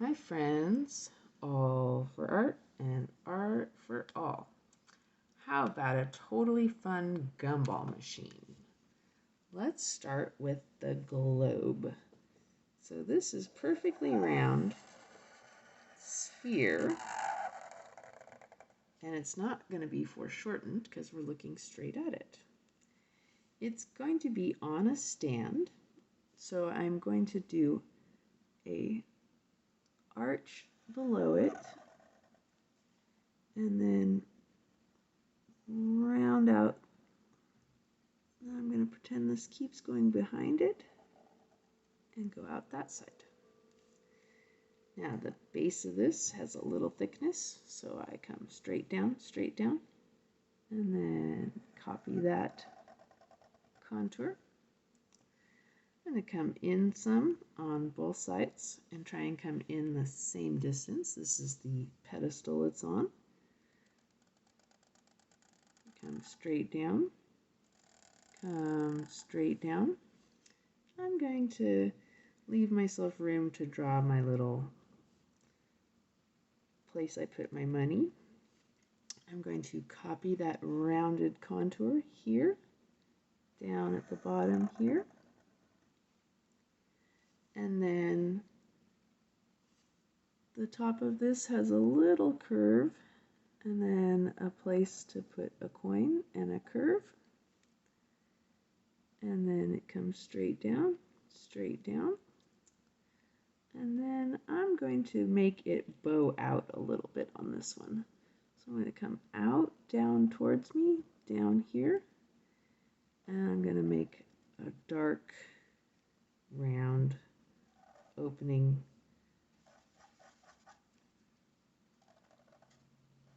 Hi friends, all for art and art for all. How about a totally fun gumball machine? Let's start with the globe. So this is perfectly round sphere, and it's not going to be foreshortened because we're looking straight at it. It's going to be on a stand, so I'm going to do a arch below it and then round out. I'm going to pretend this keeps going behind it and go out that side. Now the base of this has a little thickness, so I come straight down, and then copy that contour. I'm going to come in some on both sides and try and come in the same distance. This is the pedestal it's on. Come straight down, come straight down. I'm going to leave myself room to draw my little place I put my money. I'm going to copy that rounded contour here, down at the bottom here, and then the top of this has a little curve, and then a place to put a coin and a curve, and then it comes straight down, and then I'm going to make it bow out a little bit on this one. So I'm going to come out, down towards me, down here, and I'm going to make a dark, round opening.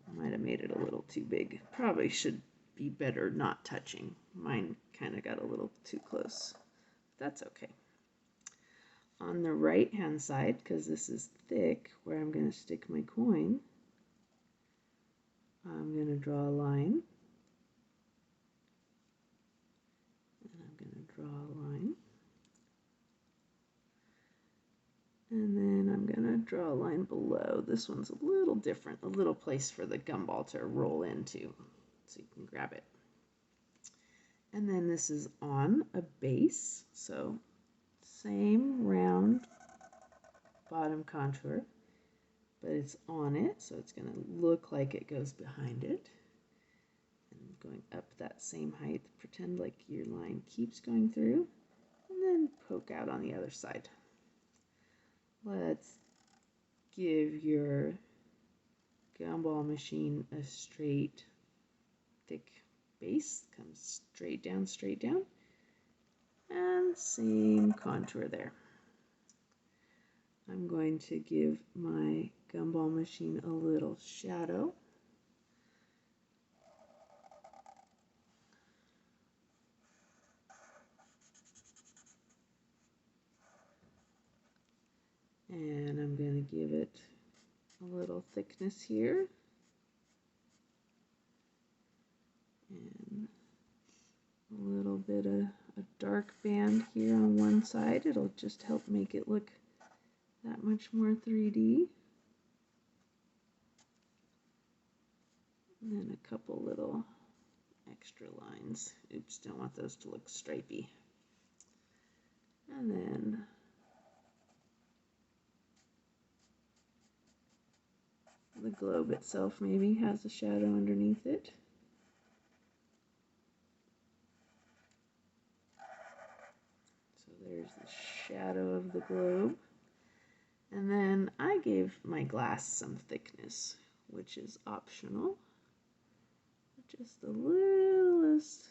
I might have made it a little too big. Probably should be better not touching. Mine kind of got a little too close. That's okay. On the right hand side, because this is thick, where I'm going to stick my coin, I'm going to draw a line. And I'm going to draw a line. And then I'm going to draw a line below. This one's a little different, a little place for the gumball to roll into, so you can grab it. And then this is on a base, so same round bottom contour, but it's on it, so it's going to look like it goes behind it. And going up that same height, pretend like your line keeps going through, and then poke out on the other side. Let's give your gumball machine a straight, thick base. Comes straight down, and same contour there. I'm going to give my gumball machine a little shadow. And I'm going to give it a little thickness here. And a little bit of a dark band here on one side. It'll just help make it look that much more 3D. And then a couple little extra lines. Oops, don't want those to look stripy. And then the globe itself maybe has a shadow underneath it. So there's the shadow of the globe. And then I gave my glass some thickness, which is optional. Just the littlest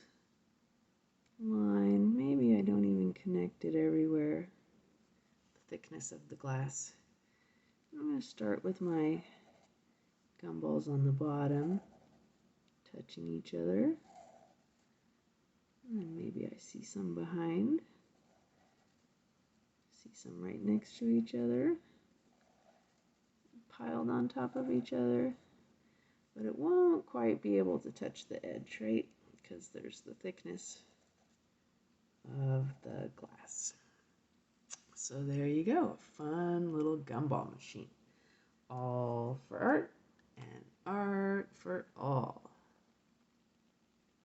line. Maybe I don't even connect it everywhere. The thickness of the glass. I'm going to start with my gumballs on the bottom, touching each other. And maybe I see some behind. See some right next to each other, piled on top of each other. But it won't quite be able to touch the edge, right? Because there's the thickness of the glass. So there you go, a fun little gumball machine. All for art and art for all.